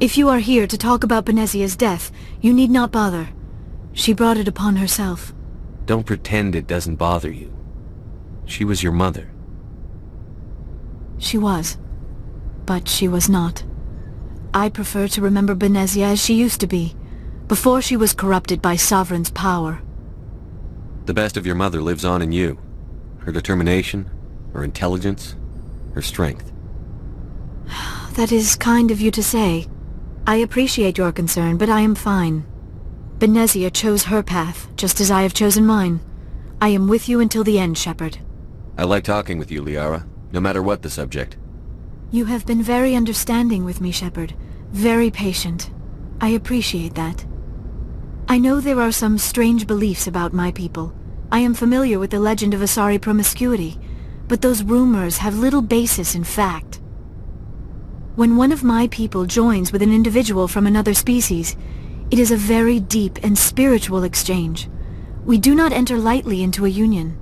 If you are here to talk about Benezia's death, you need not bother. She brought it upon herself. Don't pretend it doesn't bother you. She was your mother. She was. But she was not. I prefer to remember Benezia as she used to be, before she was corrupted by Sovereign's power. The best of your mother lives on in you. Her determination, her intelligence, her strength. That is kind of you to say. I appreciate your concern, but I am fine. Benezia chose her path, just as I have chosen mine. I am with you until the end, Shepard. I like talking with you, Liara, no matter what the subject. You have been very understanding with me, Shepard. Very patient. I appreciate that. I know there are some strange beliefs about my people. I am familiar with the legend of Asari promiscuity, but those rumors have little basis in fact. When one of my people joins with an individual from another species, it is a very deep and spiritual exchange. We do not enter lightly into a union.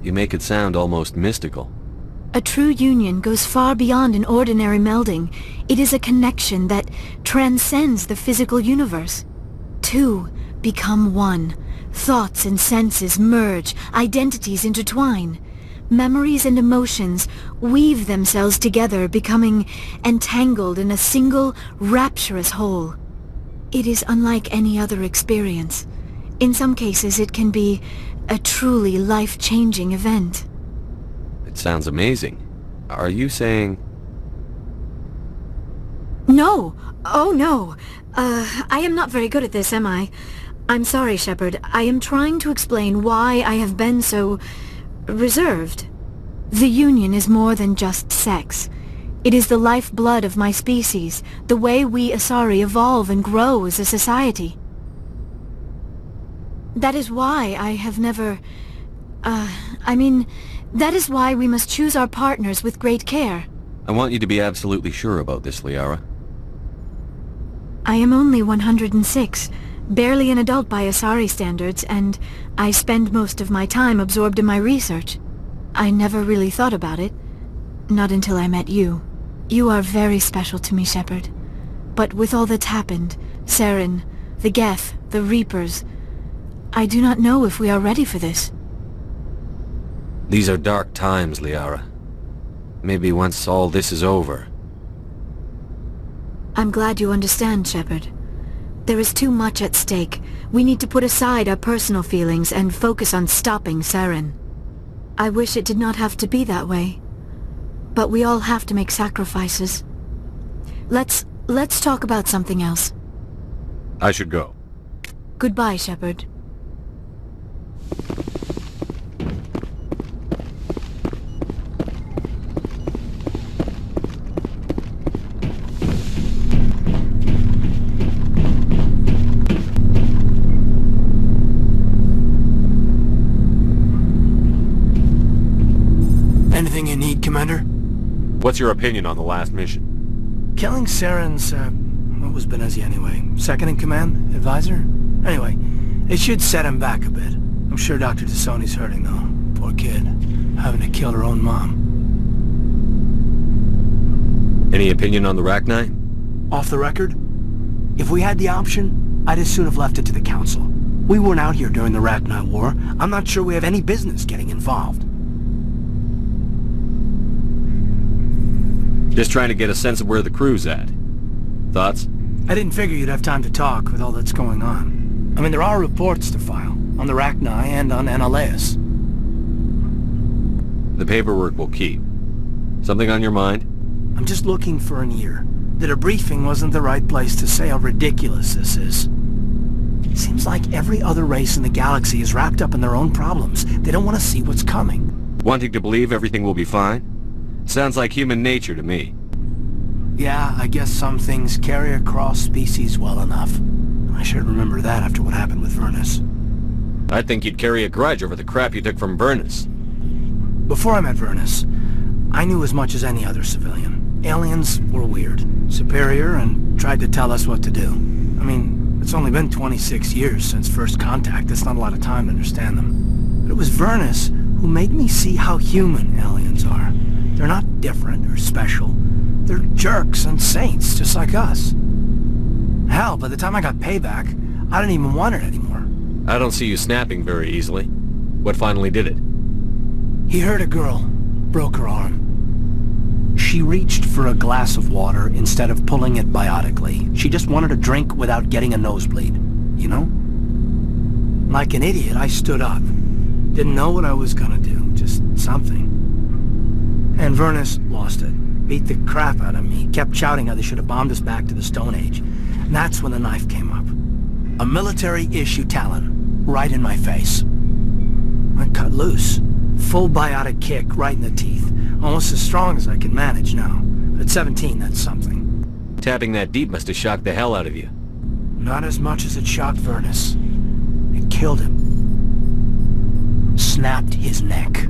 You make it sound almost mystical. A true union goes far beyond an ordinary melding. It is a connection that transcends the physical universe. Two become one. Thoughts and senses merge, identities intertwine. Memories and emotions weave themselves together, becoming entangled in a single, rapturous whole. It is unlike any other experience. In some cases, it can be a truly life-changing event. It sounds amazing. Are you saying... No! Oh, no! I am not very good at this, am I? I'm sorry, Shepard. I am trying to explain why I have been so... reserved. The Union is more than just sex. It is the lifeblood of my species, the way we Asari evolve and grow as a society. That is why I have never... that is why we must choose our partners with great care. I want you to be absolutely sure about this, Liara. I am only 106, barely an adult by Asari standards, and I spend most of my time absorbed in my research. I never really thought about it. Not until I met you. You are very special to me, Shepard. But with all that's happened, Saren, the Geth, the Reapers, I do not know if we are ready for this. These are dark times, Liara. Maybe once all this is over... I'm glad you understand, Shepard. There is too much at stake. We need to put aside our personal feelings and focus on stopping Saren. I wish it did not have to be that way. But we all have to make sacrifices. Let's talk about something else. I should go. Goodbye, Shepard. Anything you need, Commander? What's your opinion on the last mission? Killing Saren's, what was Benezia anyway? Second in command? Advisor? Anyway, it should set him back a bit. I'm sure Dr. Tassoni's hurting, though. Poor kid. Having to kill her own mom. Any opinion on the Rachni? Off the record? If we had the option, I'd as soon have left it to the Council. We weren't out here during the Rachni War. I'm not sure we have any business getting involved. Just trying to get a sense of where the crew's at. Thoughts? I didn't figure you'd have time to talk with all that's going on. I mean, there are reports to file, on the Rachni and on Enalaeus. The paperwork will keep. Something on your mind? I'm just looking for an ear. The debriefing wasn't the right place to say how ridiculous this is. Seems like every other race in the galaxy is wrapped up in their own problems. They don't want to see what's coming. Wanting to believe everything will be fine? Sounds like human nature to me. Yeah, I guess some things carry across species well enough. I should remember that after what happened with Vernus. I think you'd carry a grudge over the crap you took from Vernus. Before I met Vernus, I knew as much as any other civilian. Aliens were weird, superior, and tried to tell us what to do. I mean, it's only been 26 years since first contact. That's not a lot of time to understand them. But it was Vernus who made me see how human aliens are. They're not different or special. They're jerks and saints, just like us. Hell, by the time I got payback, I didn't even want it anymore. I don't see you snapping very easily. What finally did it? He hurt a girl, broke her arm. She reached for a glass of water instead of pulling it biotically. She just wanted a drink without getting a nosebleed, you know? Like an idiot, I stood up. Didn't know what I was gonna do, just something. And Vernus lost it. Beat the crap out of me. Kept shouting how they should have bombed us back to the Stone Age. And that's when the knife came up. A military-issue talon, right in my face. I cut loose. Full biotic kick right in the teeth. Almost as strong as I can manage now. At 17, that's something. Tapping that deep must have shocked the hell out of you. Not as much as it shocked Vernus. It killed him. Snapped his neck.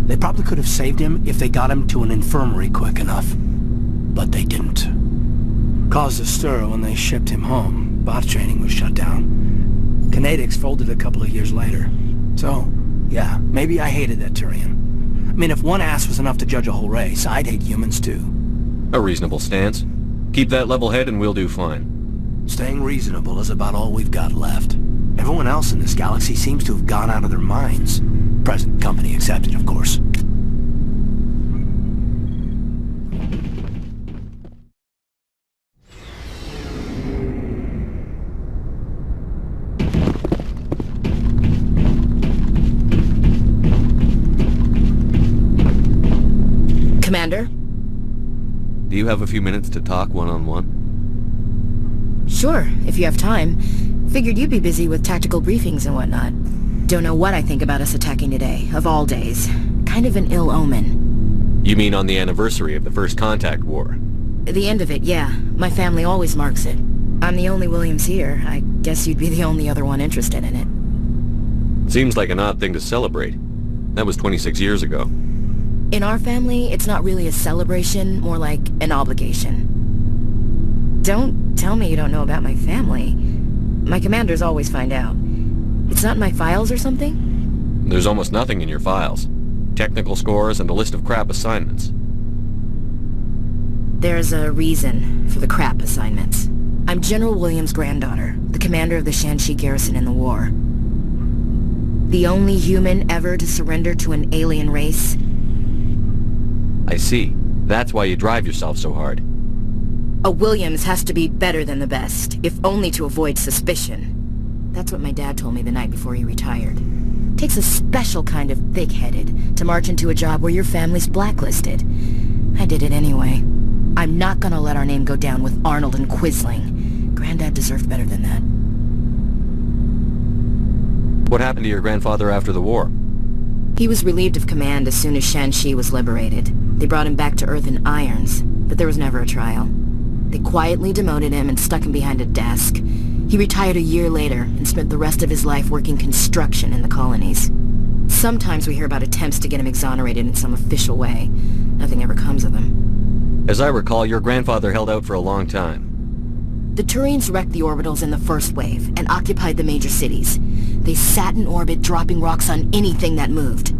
They probably could have saved him if they got him to an infirmary quick enough. But they didn't. Caused a stir when they shipped him home. Bot training was shut down. Kinetics folded a couple of years later. So, yeah, maybe I hated that Turian. I mean, if one ass was enough to judge a whole race, I'd hate humans too. A reasonable stance. Keep that level head and we'll do fine. Staying reasonable is about all we've got left. Everyone else in this galaxy seems to have gone out of their minds. Present company accepted, of course. Commander? Do you have a few minutes to talk one-on-one? Sure, if you have time. Figured you'd be busy with tactical briefings and whatnot. Don't know what I think about us attacking today, of all days. Kind of an ill omen. You mean on the anniversary of the First Contact War? The end of it, yeah. My family always marks it. I'm the only Williams here. I guess you'd be the only other one interested in it. Seems like an odd thing to celebrate. That was 26 years ago. In our family, it's not really a celebration, more like an obligation. Don't tell me you don't know about my family. My commanders always find out. It's not in my files or something? There's almost nothing in your files. Technical scores and a list of crap assignments. There's a reason for the crap assignments. I'm General Williams' granddaughter, the commander of the Shanxi garrison in the war. The only human ever to surrender to an alien race. I see. That's why you drive yourself so hard. A Williams has to be better than the best, if only to avoid suspicion. That's what my dad told me the night before he retired. Takes a special kind of thick-headed to march into a job where your family's blacklisted. I did it anyway. I'm not gonna let our name go down with Arnold and Quisling. Granddad deserved better than that. What happened to your grandfather after the war? He was relieved of command as soon as Shanxi was liberated. They brought him back to Earth in irons, but there was never a trial. They quietly demoted him and stuck him behind a desk. He retired a year later and spent the rest of his life working construction in the colonies. Sometimes we hear about attempts to get him exonerated in some official way. Nothing ever comes of him. As I recall, your grandfather held out for a long time. The Turians wrecked the orbitals in the first wave and occupied the major cities. They sat in orbit, dropping rocks on anything that moved.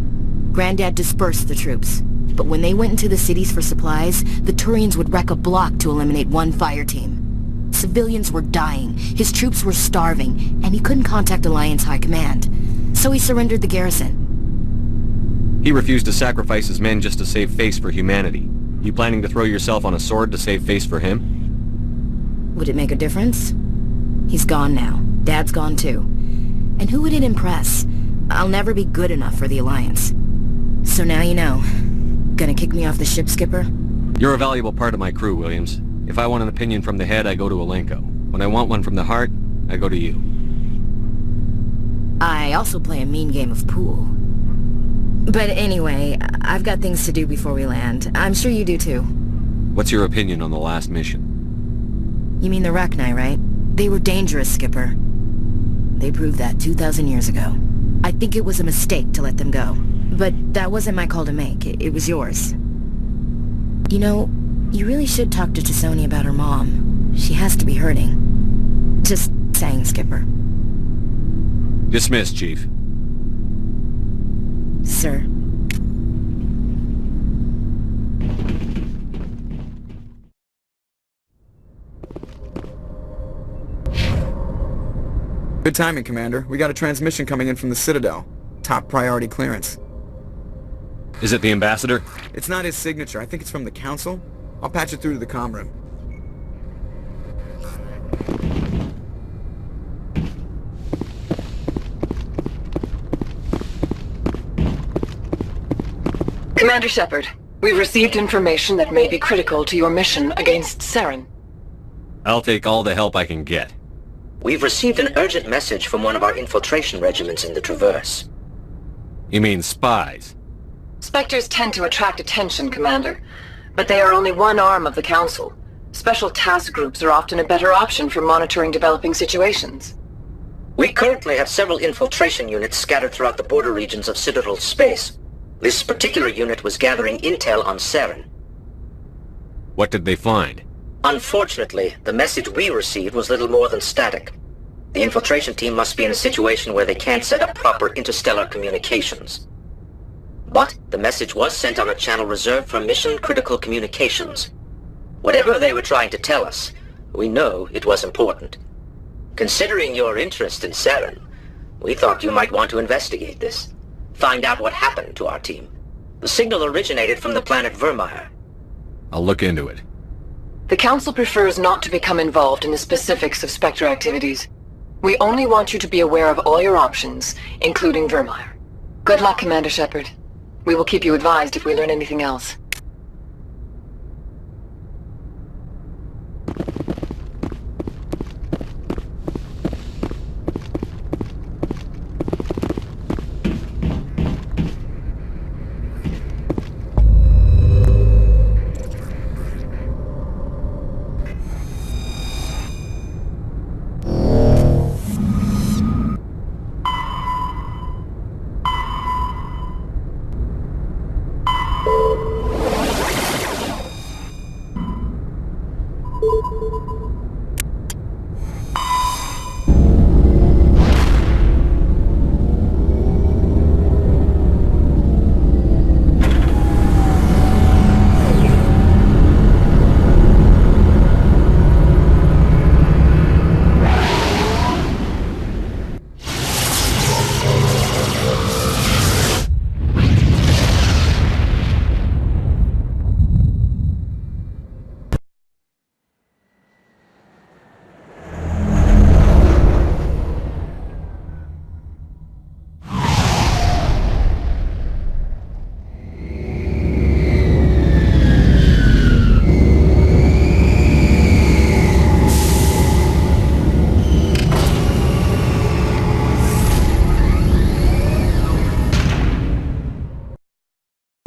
Granddad dispersed the troops, but when they went into the cities for supplies, the Turians would wreck a block to eliminate one fire team. Civilians were dying, his troops were starving, and he couldn't contact Alliance High Command. So he surrendered the garrison. He refused to sacrifice his men just to save face for humanity. You planning to throw yourself on a sword to save face for him? Would it make a difference? He's gone now. Dad's gone too. And who would it impress? I'll never be good enough for the Alliance. So now you know. Gonna kick me off the ship, Skipper? You're a valuable part of my crew, Williams. If I want an opinion from the head, I go to Alenko. When I want one from the heart, I go to you. I also play a mean game of pool. But anyway, I've got things to do before we land. I'm sure you do too. What's your opinion on the last mission? You mean the Rachni, right? They were dangerous, Skipper. They proved that 2,000 years ago. I think it was a mistake to let them go. But that wasn't my call to make. It was yours. You know, you really should talk to T'Soni about her mom. She has to be hurting. Just saying, Skipper. Dismissed, Chief. Sir. Good timing, Commander. We got a transmission coming in from the Citadel. Top priority clearance. Is it the Ambassador? It's not his signature. I think it's from the Council. I'll patch it through to the comm room. Commander Shepard, we've received information that may be critical to your mission against Saren. I'll take all the help I can get. We've received an urgent message from one of our infiltration regiments in the Traverse. You mean spies? Spectres tend to attract attention, Commander, but they are only one arm of the Council. Special task groups are often a better option for monitoring developing situations. We currently have several infiltration units scattered throughout the border regions of Citadel space. This particular unit was gathering intel on Saren. What did they find? Unfortunately, the message we received was little more than static. The infiltration team must be in a situation where they can't set up proper interstellar communications. But the message was sent on a channel reserved for mission-critical communications. Whatever they were trying to tell us, we know it was important. Considering your interest in Saren, we thought you might want to investigate this. Find out what happened to our team. The signal originated from the planet Vermeer. I'll look into it. The Council prefers not to become involved in the specifics of Spectre activities. We only want you to be aware of all your options, including Vermeer. Good luck, Commander Shepard. We will keep you advised if we learn anything else.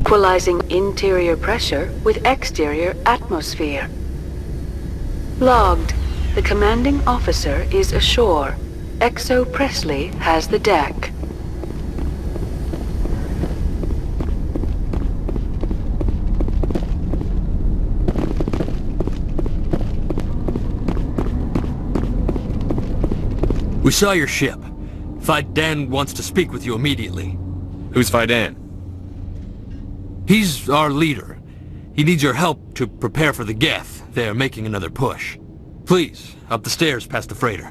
Equalizing interior pressure with exterior atmosphere. Logged. The commanding officer is ashore. Exo Presley has the deck. We saw your ship. Fidan wants to speak with you immediately. Who's Fidan? He's our leader. He needs your help to prepare for the Geth. They're making another push. Please, up the stairs past the freighter.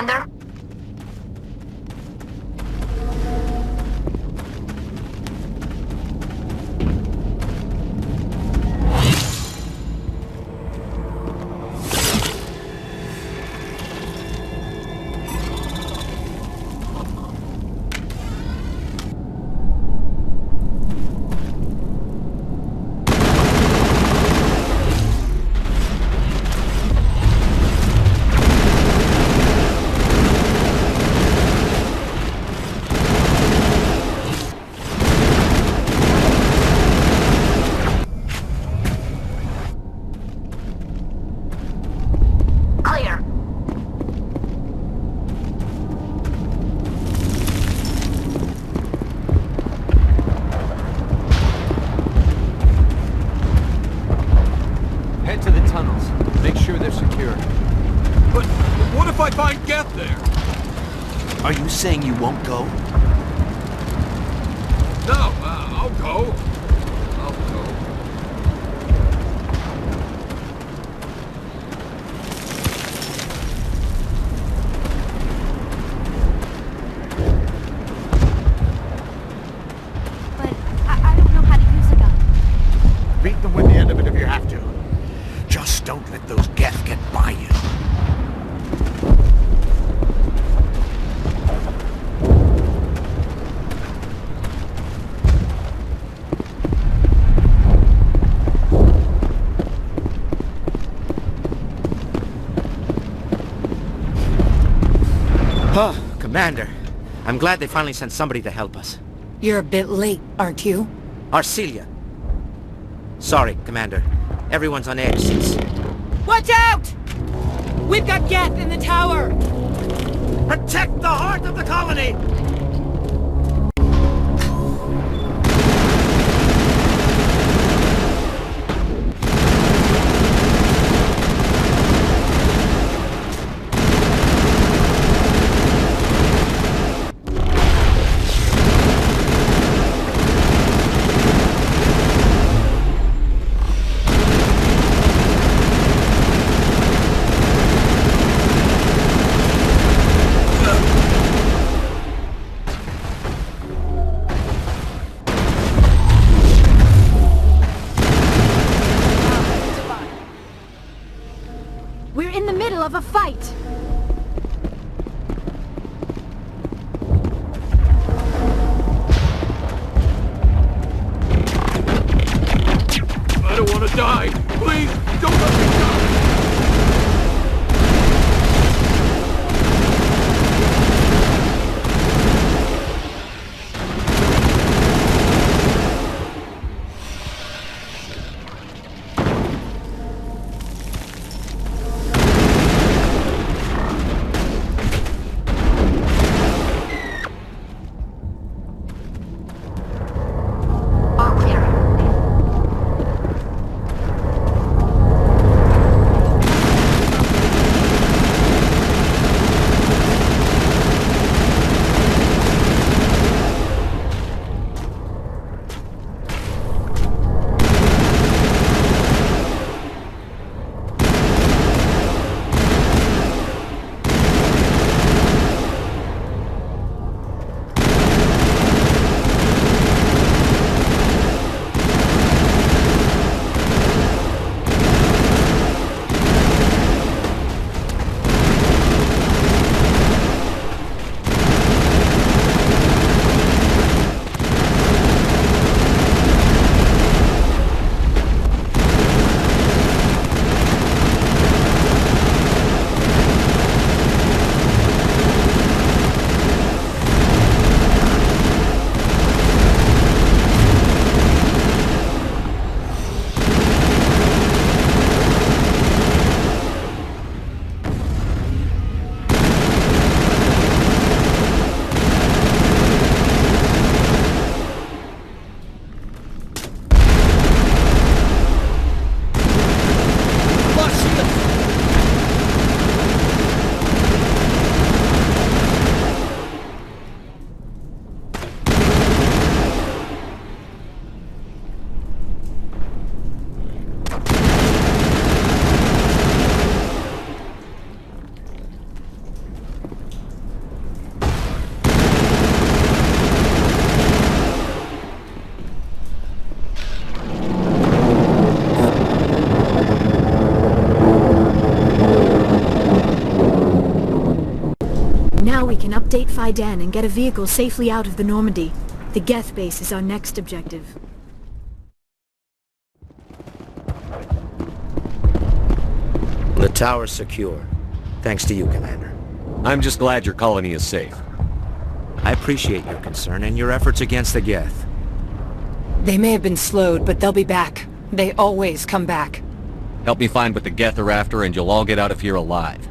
Commander? Are you saying you won't go? No, I'll go. I'll go. But I don't know how to use a gun. Beat them with the end of it if you have to. Just don't let those Geth get by you. Oh, Commander. I'm glad they finally sent somebody to help us. You're a bit late, aren't you? Arcelia. Sorry, Commander. Everyone's on edge since... Watch out! We've got Geth in the tower! Protect the heart of the colony! We're in the middle of a fight. I don't want to die. Please, don't let me die. we can update Faidan and get a vehicle safely out of the Normandy. The Geth base is our next objective. The tower's secure. Thanks to you, Commander. I'm just glad your colony is safe. I appreciate your concern and your efforts against the Geth. They may have been slowed, but they'll be back. They always come back. Help me find what the Geth are after and you'll all get out of here alive.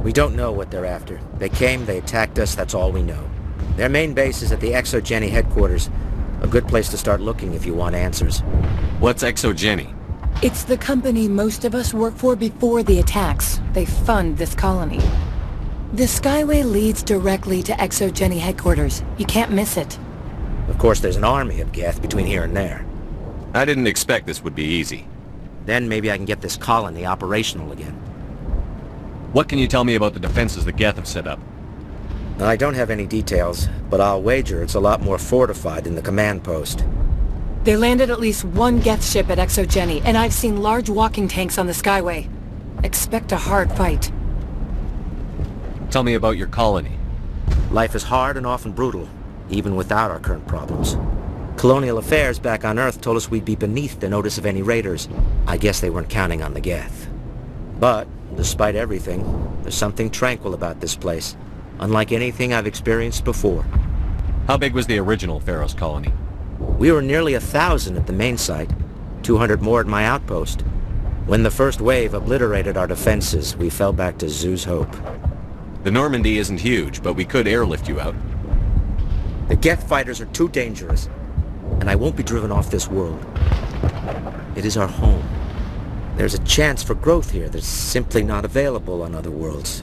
We don't know what they're after. They came, they attacked us, that's all we know. Their main base is at the ExoGeni headquarters. A good place to start looking if you want answers. What's ExoGeni? It's the company most of us worked for before the attacks. They fund this colony. The Skyway leads directly to ExoGeni headquarters. You can't miss it. Of course, there's an army of Geth between here and there. I didn't expect this would be easy. Then maybe I can get this colony operational again. What can you tell me about the defenses the Geth have set up? I don't have any details, but I'll wager it's a lot more fortified than the command post. They landed at least one Geth ship at ExoGeni, and I've seen large walking tanks on the Skyway. Expect a hard fight. Tell me about your colony. Life is hard and often brutal, even without our current problems. Colonial affairs back on Earth told us we'd be beneath the notice of any raiders. I guess they weren't counting on the Geth. But, despite everything, there's something tranquil about this place, unlike anything I've experienced before. How big was the original Pharaoh's colony? We were nearly 1,000 at the main site, 200 more at my outpost. When the first wave obliterated our defenses, we fell back to Zoo's hope. The Normandy isn't huge, but we could airlift you out. The Geth fighters are too dangerous, and I won't be driven off this world. It is our home. There's a chance for growth here that's simply not available on other worlds.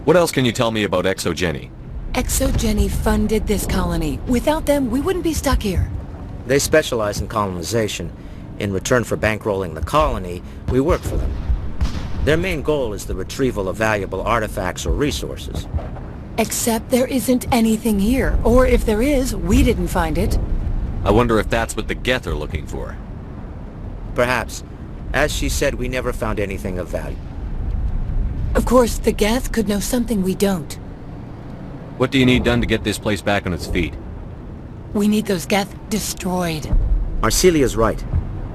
What else can you tell me about ExoGeni? ExoGeni funded this colony. Without them, we wouldn't be stuck here. They specialize in colonization. In return for bankrolling the colony, we work for them. Their main goal is the retrieval of valuable artifacts or resources. Except there isn't anything here. Or if there is, we didn't find it. I wonder if that's what the Geth are looking for. Perhaps. As she said, we never found anything of value. Of course, the Geth could know something we don't. What do you need done to get this place back on its feet? We need those Geth destroyed. Arcelia's right.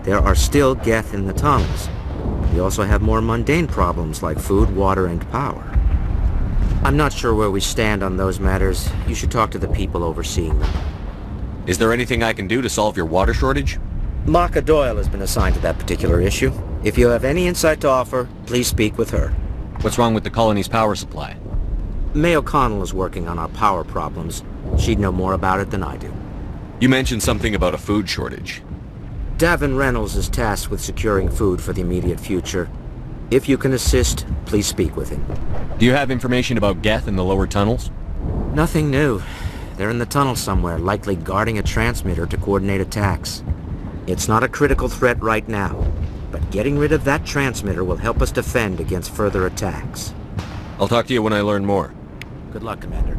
There are still Geth in the tunnels. We also have more mundane problems like food, water, and power. I'm not sure where we stand on those matters. You should talk to the people overseeing them. Is there anything I can do to solve your water shortage? Maka Doyle has been assigned to that particular issue. If you have any insight to offer, please speak with her. What's wrong with the colony's power supply? May O'Connell is working on our power problems. She'd know more about it than I do. You mentioned something about a food shortage. Davin Reynolds is tasked with securing food for the immediate future. If you can assist, please speak with him. Do you have information about Geth in the lower tunnels? Nothing new. They're in the tunnel somewhere, likely guarding a transmitter to coordinate attacks. It's not a critical threat right now, but getting rid of that transmitter will help us defend against further attacks. I'll talk to you when I learn more. Good luck, Commander.